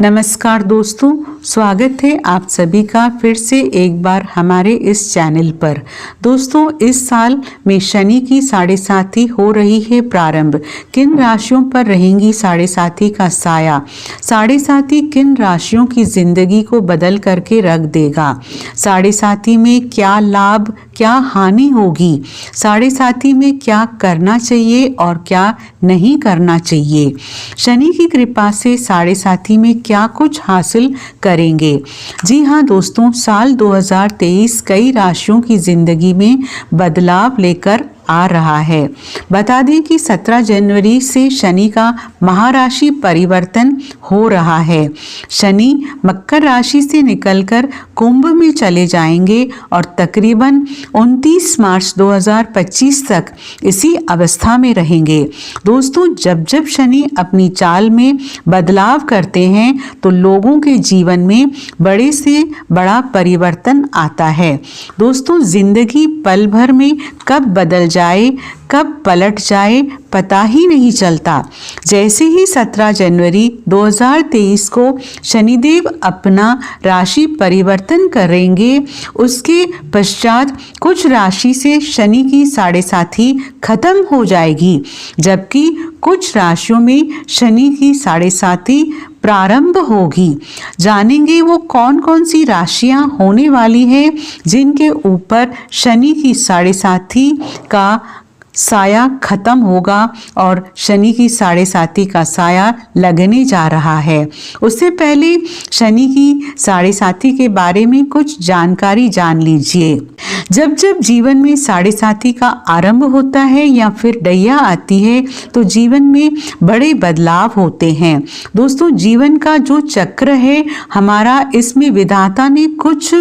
नमस्कार दोस्तों, स्वागत है आप सभी का फिर से एक बार हमारे इस चैनल पर। दोस्तों, इस साल में शनि की साढ़े साथी हो रही है प्रारंभ। किन राशियों पर रहेंगी साढ़े साथी का साया? साढ़े साथी किन राशियों की जिंदगी को बदल करके रख देगा? साढ़े साथी में क्या लाभ क्या हानि होगी? साढ़े साथी में क्या करना चाहिए और क्या नहीं करना चाहिए? शनि की कृपा से साढ़े साथी में क्या कुछ हासिल करेंगे? जी हाँ दोस्तों, साल 2023 कई राशियों की जिंदगी में बदलाव लेकर आ रहा है। बता दें कि 17 जनवरी से शनि का महाराशि परिवर्तन हो रहा है। शनि मकर राशि से निकलकर कुंभ में चले जाएंगे और तकरीबन 29 मार्च 2025 तक इसी अवस्था में रहेंगे। दोस्तों, जब जब शनि अपनी चाल में बदलाव करते हैं तो लोगों के जीवन में बड़े से बड़ा परिवर्तन आता है। दोस्तों, जिंदगी पल भर में कब बदल जाए, कब पलट जाए, पता ही नहीं चलता। जैसे ही 17 जनवरी 2023 को शनिदेव अपना राशि परिवर्तन करेंगे, उसके पश्चात कुछ राशि से शनि की साढ़े साथी खत्म हो जाएगी, जबकि कुछ राशियों में शनि की साढ़े साथी प्रारंभ होगी। जानेंगे वो कौन कौन सी राशियां होने वाली हैं जिनके ऊपर शनि की साढ़े साथी का साया खत्म होगा और शनि की साढ़े साथी का साया लगने जा रहा है। उससे पहले शनि की साढ़े साथी के बारे में कुछ जानकारी जान लीजिए। जब जब जीवन में साढ़े साथी का आरंभ होता है या फिर डैया आती है तो जीवन में बड़े बदलाव होते हैं। दोस्तों, जीवन का जो चक्र है हमारा, इसमें विधाता ने कुछ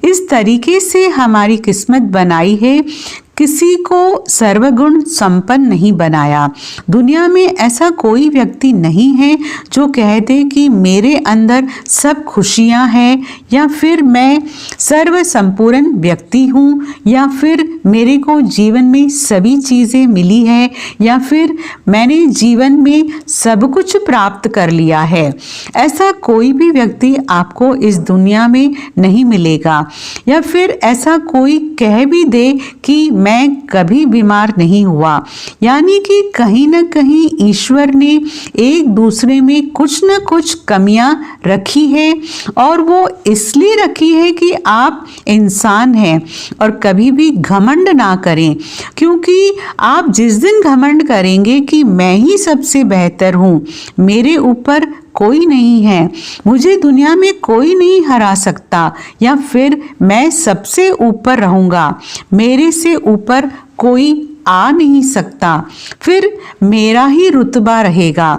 इस तरीके से हमारी किस्मत बनाई है, किसी को सर्वगुण संपन्न नहीं बनाया। दुनिया में ऐसा कोई व्यक्ति नहीं है जो कह दे कि मेरे अंदर सब खुशियां हैं, या फिर मैं सर्व संपूर्ण व्यक्ति हूँ, या फिर मेरे को जीवन में सभी चीज़ें मिली है, या फिर मैंने जीवन में सब कुछ प्राप्त कर लिया है। ऐसा कोई भी व्यक्ति आपको इस दुनिया में नहीं मिलेगा। या फिर ऐसा कोई कह भी दे कि मैं कभी बीमार नहीं हुआ, यानी कि कहीं न कहीं ईश्वर ने एक दूसरे में कुछ न कुछ कमियां रखी है, और वो इसलिए रखी है कि आप इंसान हैं। और कभी भी घमंड ना करें, क्योंकि आप जिस दिन घमंड करेंगे कि मैं ही सबसे बेहतर हूँ, मेरे ऊपर कोई नहीं है, मुझे दुनिया में कोई नहीं हरा सकता, या फिर मैं सबसे ऊपर रहूँगा, मेरे से ऊपर कोई आ नहीं सकता, फिर मेरा ही रुतबा रहेगा।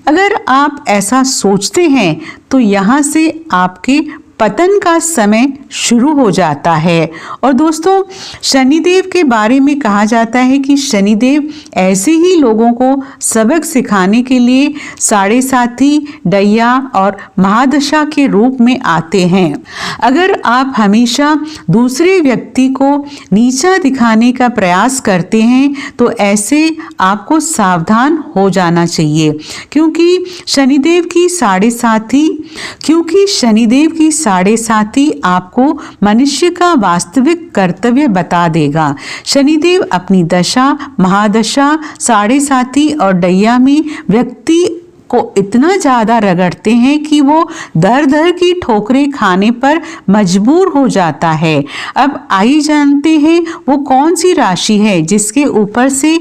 अगर आप ऐसा सोचते हैं तो यहाँ से आपके पतन का समय शुरू हो जाता है। और दोस्तों, शनिदेव के बारे में कहा जाता है कि शनिदेव ऐसे ही लोगों को सबक सिखाने के लिए साढ़े साथी, डैया और महादशा के रूप में आते हैं। अगर आप हमेशा दूसरे व्यक्ति को नीचा दिखाने का प्रयास करते हैं तो ऐसे आपको सावधान हो जाना चाहिए, क्योंकि शनिदेव की साढ़े साथी आपको मनुष्य का वास्तविक कर्तव्य बता देगा। शनिदेव अपनी दशा, महादशा, साढ़े साथी और डैया में व्यक्ति को इतना ज़्यादा रगड़ते हैं कि वो दर दर की ठोकरें खाने पर मजबूर हो जाता है। अब आइए जानते हैं वो कौन सी राशि है जिसके ऊपर से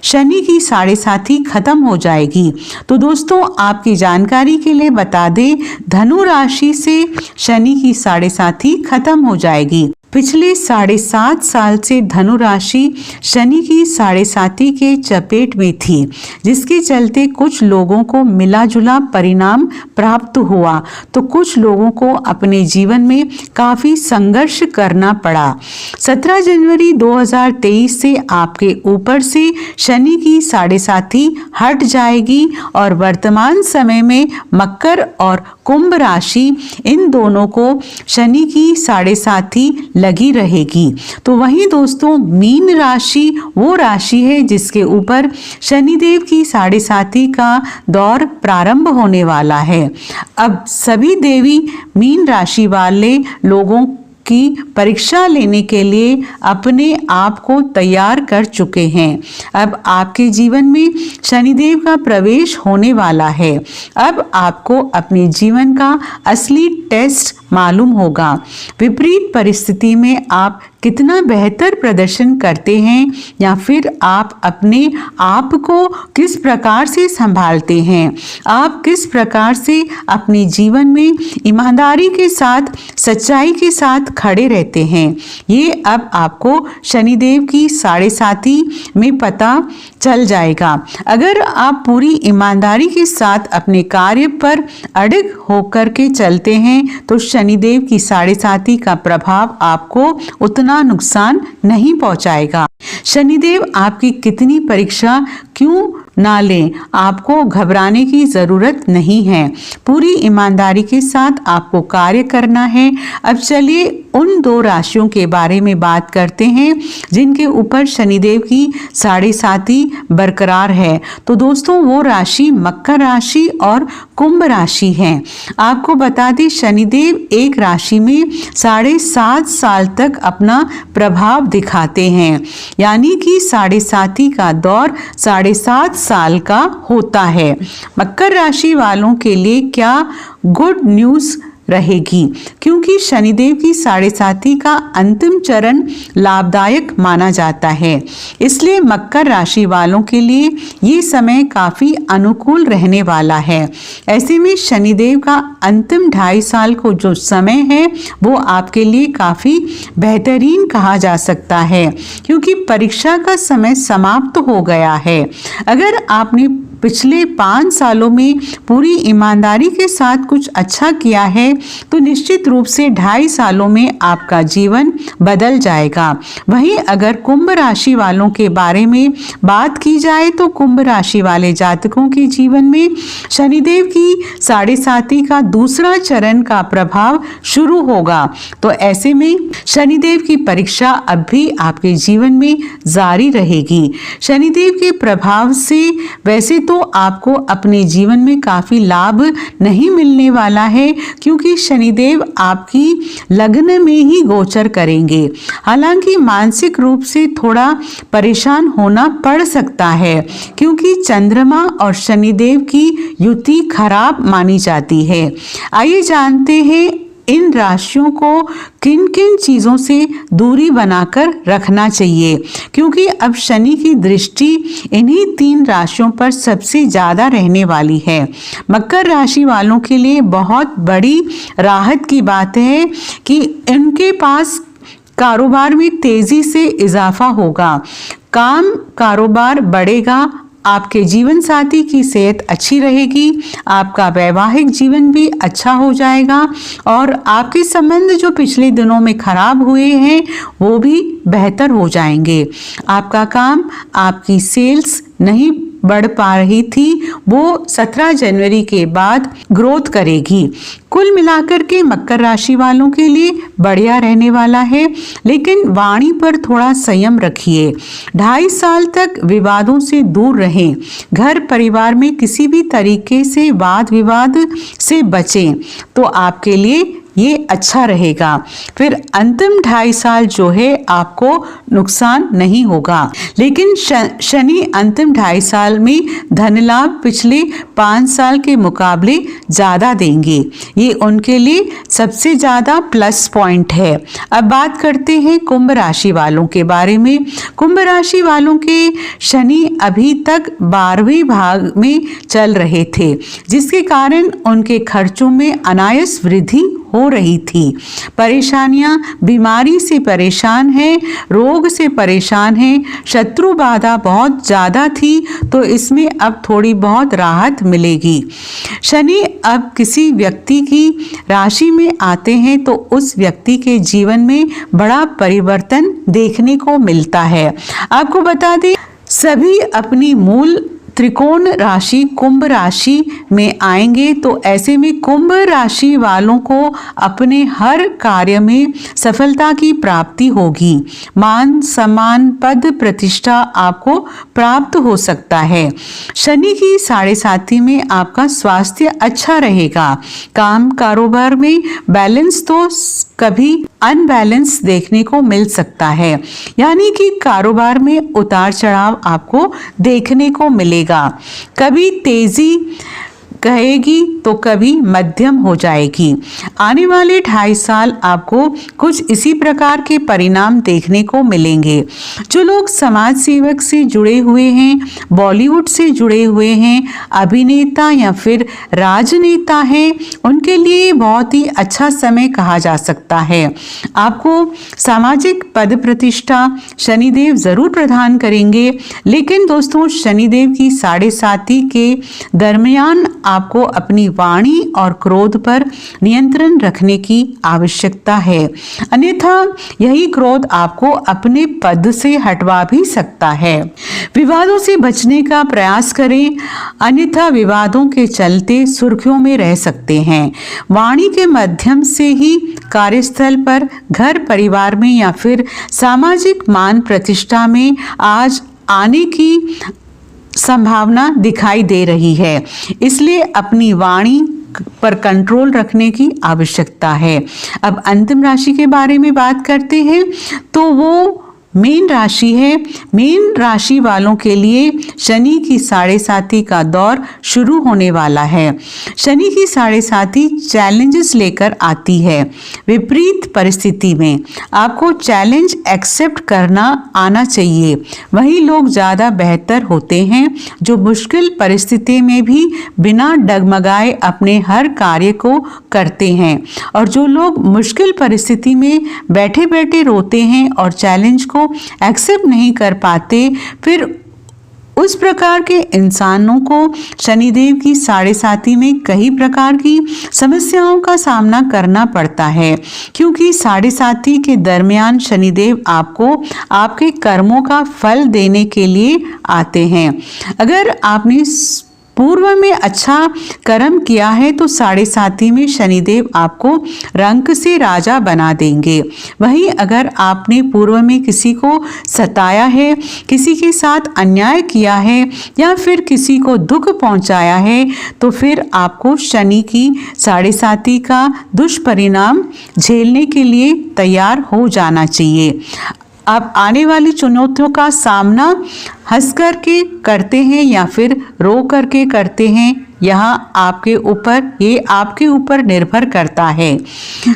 शनि की साढ़े साथी खत्म हो जाएगी। तो दोस्तों, आपकी जानकारी के लिए बता दें, धनु राशि से शनि की साढ़े साथी खत्म हो जाएगी। पिछले 7.5 साल से धनु राशि शनि की साढ़े साथी के चपेट में थी, जिसके चलते कुछ लोगों को मिला जुला परिणाम प्राप्त हुआ तो कुछ लोगों को अपने जीवन में काफ़ी संघर्ष करना पड़ा। 17 जनवरी 2023 से आपके ऊपर से शनि की साढ़े साथी हट जाएगी और वर्तमान समय में मकर और कुंभ राशि, इन दोनों को शनि की साढ़े साथी लगी रहेगी। तो वहीं दोस्तों मीन राशि वो राशि है जिसके ऊपर शनिदेव की 7.5 का दौर प्रारंभ होने वाला है। अब सभी देवी मीन राशि वाले लोगों की परीक्षा लेने के लिए अपने आप को तैयार कर चुके हैं। अब आपके जीवन में शनिदेव का प्रवेश होने वाला है। अब आपको अपने जीवन का असली टेस्ट मालूम होगा। विपरीत परिस्थिति में आप कितना बेहतर प्रदर्शन करते हैं या फिर आप अपने आप को किस प्रकार से संभालते हैं, आप किस प्रकार से अपने जीवन में ईमानदारी के साथ सच्चाई के साथ खड़े रहते हैं, ये अब आपको शनिदेव की 7.5 में पता चल जाएगा। अगर आप पूरी ईमानदारी के साथ अपने कार्य पर अड़िग होकर के चलते हैं तो शनिदेव की 7.5 का प्रभाव आपको उतना नुकसान नहीं पहुंचाएगा। शनिदेव आपकी कितनी परीक्षा क्यों ना लें, आपको घबराने की ज़रूरत नहीं है। पूरी ईमानदारी के साथ आपको कार्य करना है। अब चलिए उन 2 राशियों के बारे में बात करते हैं जिनके ऊपर शनिदेव की 7.5 बरकरार है। तो दोस्तों वो राशि मकर राशि और कुंभ राशि है। आपको बता दें शनिदेव एक राशि में 7.5 साल तक अपना प्रभाव दिखाते हैं, यानी कि 7.5 का दौर 7.5 साल का होता है। मकर राशि वालों के लिए क्या गुड न्यूज़ रहेगी, क्योंकि शनिदेव की 7.5 का अंतिम चरण लाभदायक माना जाता है। इसलिए मकर राशि वालों के लिए ये समय काफ़ी अनुकूल रहने वाला है। ऐसे में शनिदेव का अंतिम 2.5 साल को जो समय है वो आपके लिए काफ़ी बेहतरीन कहा जा सकता है, क्योंकि परीक्षा का समय समाप्त हो गया है। अगर आपने पिछले 5 सालों में पूरी ईमानदारी के साथ कुछ अच्छा किया है तो निश्चित रूप से 2.5 सालों में आपका जीवन बदल जाएगा। वहीं अगर कुंभ राशि वालों के बारे में बात की जाए तो कुंभ राशि वाले जातकों के जीवन में शनिदेव की 7.5 का दूसरा चरण का प्रभाव शुरू होगा। तो ऐसे में शनिदेव की परीक्षा अब भी आपके जीवन में जारी रहेगी। शनिदेव के प्रभाव से वैसे तो आपको अपने जीवन में काफ़ी लाभ नहीं मिलने वाला है, क्योंकि शनिदेव आपकी लग्न में ही गोचर करेंगे। हालांकि मानसिक रूप से थोड़ा परेशान होना पड़ सकता है, क्योंकि चंद्रमा और शनिदेव की युति खराब मानी जाती है। आइए जानते हैं इन राशियों को किन किन चीज़ों से दूरी बनाकर रखना चाहिए, क्योंकि अब शनि की दृष्टि इन्हीं 3 राशियों पर सबसे ज़्यादा रहने वाली है। मकर राशि वालों के लिए बहुत बड़ी राहत की बात है कि इनके पास कारोबार में तेज़ी से इजाफा होगा, काम कारोबार बढ़ेगा, आपके जीवन साथी की सेहत अच्छी रहेगी, आपका वैवाहिक जीवन भी अच्छा हो जाएगा और आपके संबंध जो पिछले दिनों में खराब हुए हैं वो भी बेहतर हो जाएंगे। आपका काम, आपकी सेल्स नहीं बढ़ पा रही थी, वो 17 जनवरी के बाद ग्रोथ करेगी। कुल मिलाकर के मकर राशि वालों के लिए बढ़िया रहने वाला है, लेकिन वाणी पर थोड़ा संयम रखिए। 2.5 साल तक विवादों से दूर रहें। घर परिवार में किसी भी तरीके से वाद विवाद से बचें तो आपके लिए ये अच्छा रहेगा। फिर अंतिम 2.5 साल जो है आपको नुकसान नहीं होगा, लेकिन शनि अंतिम 2.5 साल में धन लाभ पिछले 5 साल के मुकाबले ज़्यादा देंगे। ये उनके लिए सबसे ज़्यादा प्लस पॉइंट है। अब बात करते हैं कुंभ राशि वालों के बारे में। कुंभ राशि वालों के शनि अभी तक 12वें भाग में चल रहे थे, जिसके कारण उनके खर्चों में अनायास वृद्धि हो रही थी। परेशानियां, बीमारी से परेशान हैं, रोग से परेशान हैं, शत्रु बाधा बहुत ज़्यादा थी, तो इसमें अब थोड़ी बहुत राहत मिलेगी। शनि अब किसी व्यक्ति की राशि में आते हैं तो उस व्यक्ति के जीवन में बड़ा परिवर्तन देखने को मिलता है। आपको बता दें सभी अपनी मूल त्रिकोण राशि कुंभ राशि में आएंगे, तो ऐसे में कुंभ राशि वालों को अपने हर कार्य में सफलता की प्राप्ति होगी। मान सम्मान पद प्रतिष्ठा आपको प्राप्त हो सकता है। शनि की 7.5 में आपका स्वास्थ्य अच्छा रहेगा। काम कारोबार में बैलेंस तो कभी अनबैलेंस देखने को मिल सकता है, यानी कि कारोबार में उतार चढ़ाव आपको देखने को मिलेगा। कभी तेजी कहेगी तो कभी मध्यम हो जाएगी। आने वाले 2.5 साल आपको कुछ इसी प्रकार के परिणाम देखने को मिलेंगे। जो लोग समाज सेवक से जुड़े हुए हैं, बॉलीवुड से जुड़े हुए हैं, अभिनेता या फिर राजनेता हैं, उनके लिए बहुत ही अच्छा समय कहा जा सकता है। आपको सामाजिक पद प्रतिष्ठा शनिदेव जरूर प्रदान करेंगे, लेकिन दोस्तों शनिदेव की 7.5 के दरमियान आपको अपनी वाणी और क्रोध पर नियंत्रण रखने की आवश्यकता है, अन्यथा यही क्रोध आपको अपने पद से हटवा भी सकता है। विवादों से बचने का प्रयास करें, अन्यथा विवादों के चलते सुर्खियों में रह सकते हैं। वाणी के माध्यम से ही कार्यस्थल पर, घर परिवार में या फिर सामाजिक मान प्रतिष्ठा में आज आने की संभावना दिखाई दे रही है, इसलिए अपनी वाणी पर कंट्रोल रखने की आवश्यकता है। अब अंतिम राशि के बारे में बात करते हैं, तो वो मीन राशि है। मीन राशि वालों के लिए शनि की 7.5 का दौर शुरू होने वाला है। शनि की 7.5 चैलेंजेस लेकर आती है। विपरीत परिस्थिति में आपको चैलेंज एक्सेप्ट करना आना चाहिए। वही लोग ज़्यादा बेहतर होते हैं जो मुश्किल परिस्थिति में भी बिना डगमगाए अपने हर कार्य को करते हैं, और जो लोग मुश्किल परिस्थिति में बैठे बैठे रोते हैं और चैलेंज को एक्सेप्ट नहीं कर पाते, फिर उस प्रकार के इंसानों को शनिदेव की 7.5 में कई प्रकार की समस्याओं का सामना करना पड़ता है, क्योंकि 7.5 के दरमियान शनिदेव आपको आपके कर्मों का फल देने के लिए आते हैं। अगर आपने पूर्व में अच्छा कर्म किया है तो 7.5 में शनिदेव आपको रंक से राजा बना देंगे। वहीं अगर आपने पूर्व में किसी को सताया है, किसी के साथ अन्याय किया है या फिर किसी को दुख पहुंचाया है, तो फिर आपको शनि की 7.5 का दुष्परिणाम झेलने के लिए तैयार हो जाना चाहिए। आप आने वाली चुनौतियों का सामना हंस करके करते हैं या फिर रो करके करते हैं, यहाँ आपके ऊपर निर्भर करता है।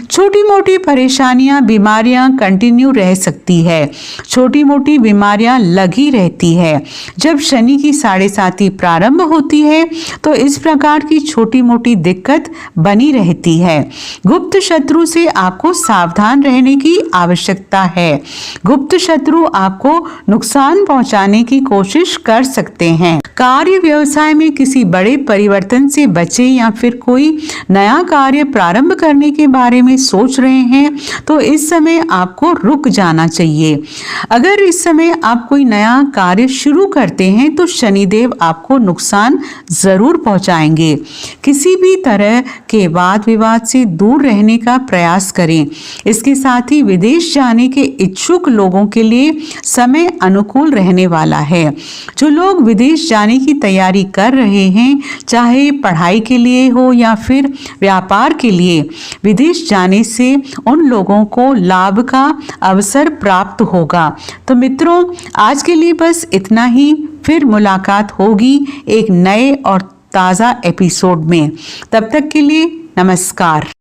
छोटी मोटी परेशानियां, बीमारियां कंटिन्यू रह सकती है। छोटी मोटी बीमारियां लगी रहती है। जब शनि की 7.5 प्रारंभ होती है तो इस प्रकार की छोटी मोटी दिक्कत बनी रहती है। गुप्त शत्रु से आपको सावधान रहने की आवश्यकता है। गुप्त शत्रु आपको नुकसान पहुंचाने की कोशिश कर सकते हैं। कार्य व्यवसाय में किसी बड़े परिवर्तन से बचे या फिर कोई नया कार्य प्रारंभ करने के बारे में सोच रहे हैं तो इस समय आपको रुक जाना चाहिए। अगर इस समय आप कोई नया कार्य शुरू करते हैं तो शनिदेव आपको नुकसान जरूर पहुंचाएंगे। किसी भी तरह के वाद विवाद से दूर रहने का प्रयास करें। इसके साथ ही विदेश जाने के इच्छुक लोगों के लिए समय अनुकूल रहने वाला है। जो लोग विदेश जाने की तैयारी कर रहे हैं, चाहे पढ़ाई के लिए हो या फिर व्यापार के लिए, विदेश जाने से उन लोगों को लाभ का अवसर प्राप्त होगा। तो मित्रों, आज के लिए बस इतना ही। फिर मुलाकात होगी एक नए और ताज़ा एपिसोड में। तब तक के लिए नमस्कार।